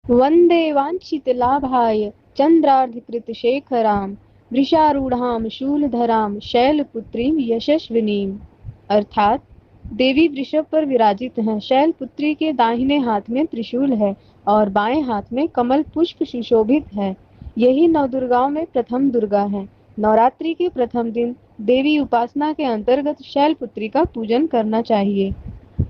वंदे वांछित लाभाय चंद्रार्धकृत शेखराम वृषारूढ़ाम शूलधराम शैलपुत्रीम यशस्विनीम। अर्थात देवी वृषभ पर विराजित हैं। शैलपुत्री के दाहिने हाथ में त्रिशूल है और बाएं हाथ में कमल पुष्प सुशोभित है। यही नवदुर्गाओं में प्रथम दुर्गा है। नवरात्रि के प्रथम दिन देवी उपासना के अंतर्गत शैलपुत्री का पूजन करना चाहिए।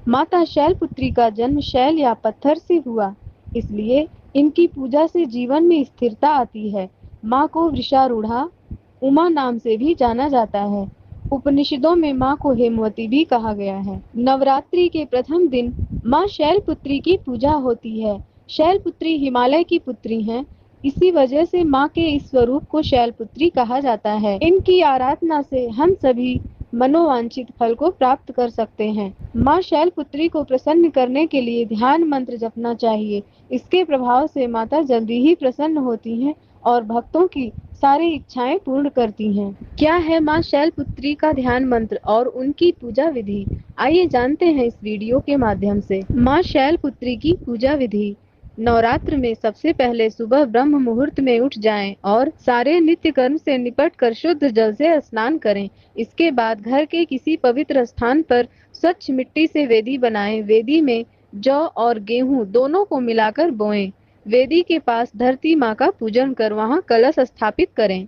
माता शैलपुत्री का जन्म शैल या पत्थर से हुआ, इसलिए इनकी पूजा से जीवन में स्थिरता आती है। माँ को वृषारूढ़ा उमा नाम से भी जाना जाता है। उपनिषदों में माँ को हेमवती भी कहा गया है। नवरात्रि के प्रथम दिन माँ शैलपुत्री की पूजा होती है। शैलपुत्री हिमालय की पुत्री हैं, इसी वजह से माँ के इस स्वरूप को शैलपुत्री कहा जाता है। इनकी आराधना से हम सभी मनोवांछित फल को प्राप्त कर सकते हैं। माँ शैलपुत्री को प्रसन्न करने के लिए ध्यान मंत्र जपना चाहिए। इसके प्रभाव से माता जल्दी ही प्रसन्न होती हैं और भक्तों की सारी इच्छाएं पूर्ण करती हैं। क्या है माँ शैलपुत्री का ध्यान मंत्र और उनकी पूजा विधि? आइए जानते हैं इस वीडियो के माध्यम से। माँ शैलपुत्री की पूजा विधि। नवरात्र में सबसे पहले सुबह ब्रह्म मुहूर्त में उठ जाएं और सारे नित्य कर्म से निपट कर शुद्ध जल से स्नान करें। इसके बाद घर के किसी पवित्र स्थान पर स्वच्छ मिट्टी से वेदी बनाएं। वेदी में जौ और गेहूं दोनों को मिलाकर बोएं। वेदी के पास धरती माँ का पूजन कर वहां कलश स्थापित करें।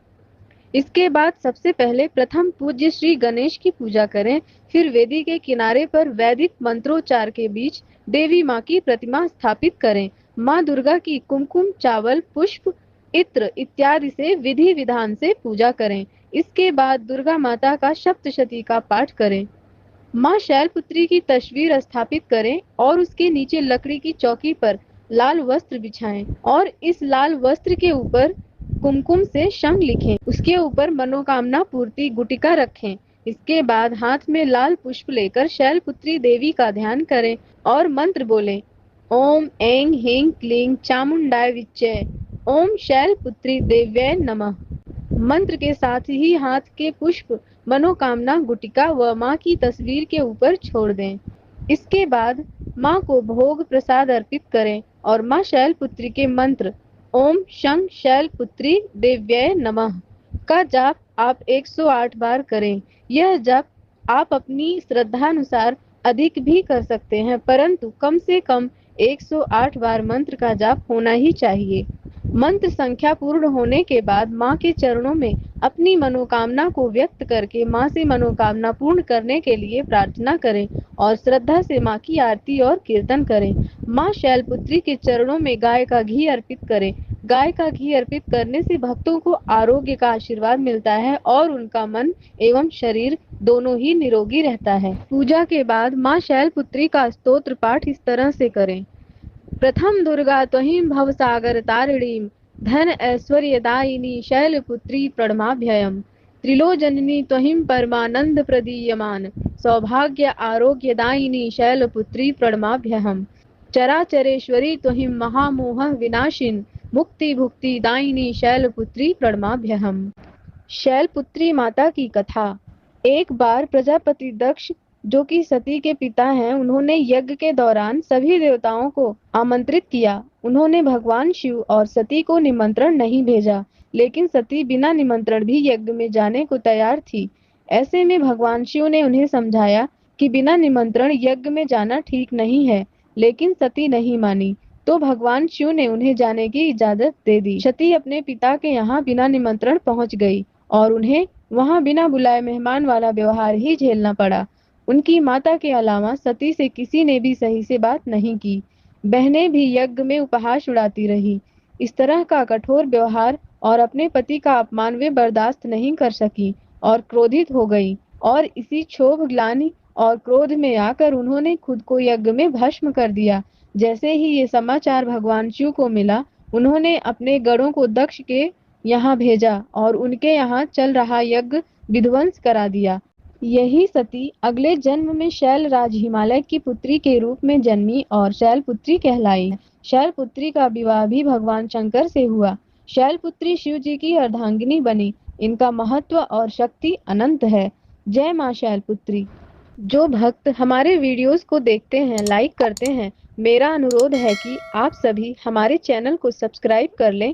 इसके बाद सबसे पहले प्रथम पूज्य श्री गणेश की पूजा करें। फिर वेदी के किनारे पर वैदिक मंत्रोच्चार के बीच देवी माँ की प्रतिमा स्थापित करें। माँ दुर्गा की कुमकुम, चावल, पुष्प, इत्र इत्यादि से विधि विधान से पूजा करें। इसके बाद दुर्गा माता का सप्तशती का पाठ करें। माँ शैलपुत्री की तस्वीर स्थापित करें और उसके नीचे लकड़ी की चौकी पर लाल वस्त्र बिछाएं और इस लाल वस्त्र के ऊपर कुमकुम से शंख लिखें। उसके ऊपर मनोकामना पूर्ति गुटिका रखें। इसके बाद हाथ में लाल पुष्प लेकर शैलपुत्री देवी का ध्यान करें और मंत्र बोलें। ओम ऐं ह्रीं क्लीं चामुंडाय विच्चे, ओम शैलपुत्री देव्यै नमः। मंत्र के साथ ही हाथ के पुष्प मनोकामना गुटिका व माँ की तस्वीर के ऊपर छोड़ दें। इसके बाद माँ को भोग प्रसाद अर्पित करें और माँ शैलपुत्री के मंत्र ओम शं शैलपुत्री देव्यै नमः का जाप आप 108 बार करें। यह जाप आप अपनी श्रद्धानुसार अधिक भी कर सकते हैं, परंतु कम से कम 108 बार मंत्र का जाप होना ही चाहिए। मंत्र संख्या पूर्ण होने के बाद माँ के चरणों में अपनी मनोकामना को व्यक्त करके माँ से मनोकामना पूर्ण करने के लिए प्रार्थना करें और श्रद्धा से माँ की आरती और कीर्तन करें। माँ शैलपुत्री के चरणों में गाय का घी अर्पित करें। गाय का घी अर्पित करने से भक्तों को आरोग्य का आशीर्वाद मिलता है और उनका मन एवं शरीर दोनों ही निरोगी रहता है। पूजा के बाद माँ शैलपुत्री का स्तोत्र पाठ इस तरह से करें। प्रथम दुर्गा त्वहीं भवसागर तारिणीं धन ऐश्वर्यदायिनी शैलपुत्री प्रणमाभ्ययम्। त्रिलोचनिनी त्वहीं परमानंद प्रदीयमान सौभाग्य आरोग्यदायिनी शैलपुत्री प्रणमाभ्यहम्। चराचरेश्वरी त्वहीं महामोह विनाशिन मुक्ति भुक्ति दायिनी शैलपुत्री प्रणमाभ्यहम्। शैलपुत्री माता की कथा। एक बार प्रजापति दक्ष, जो कि सती के पिता हैं, उन्होंने यज्ञ के दौरान सभी देवताओं को आमंत्रित किया। उन्होंने भगवान शिव और सती को निमंत्रण नहीं भेजा, लेकिन सती बिना निमंत्रण भी यज्ञ में जाने को तैयार थी। ऐसे में भगवान शिव ने उन्हें समझाया कि बिना निमंत्रण यज्ञ में जाना ठीक नहीं है, लेकिन सती नहीं मानी, तो भगवान शिव ने उन्हें जाने की इजाजत दे दी। सती अपने पिता के यहाँ बिना निमंत्रण पहुंच गई और उन्हें वहां बिना बुलाए मेहमान वाला व्यवहार ही झेलना पड़ा। उनकी माता के अलावा सती से किसी ने भी सही से बात नहीं की। बहनें भी यज्ञ में उपहास उड़ाती रही। इस तरह का कठोर व्यवहार और अपने पति का अपमान वे बर्दाश्त नहीं कर सकी और क्रोधित हो गई और इसी क्षोभ, ग्लानि और क्रोध में आकर उन्होंने खुद को यज्ञ में भस्म कर दिया। जैसे ही ये समाचार भगवान शिव को मिला, उन्होंने अपने गणों को दक्ष के यहाँ भेजा और उनके यहाँ चल रहा यज्ञ विध्वंस करा दिया। यही सती अगले जन्म में शैलराज हिमालय की पुत्री के रूप में जन्मी और शैलपुत्री कहलाई। शैलपुत्री का विवाह भी भगवान शंकर से हुआ। शैलपुत्री शिव जी की अर्धांगिनी बनी। इनका महत्व और शक्ति अनंत है। जय मां शैलपुत्री। जो भक्त हमारे वीडियोस को देखते हैं, लाइक करते हैं, मेरा अनुरोध है कि आप सभी हमारे चैनल को सब्सक्राइब कर लें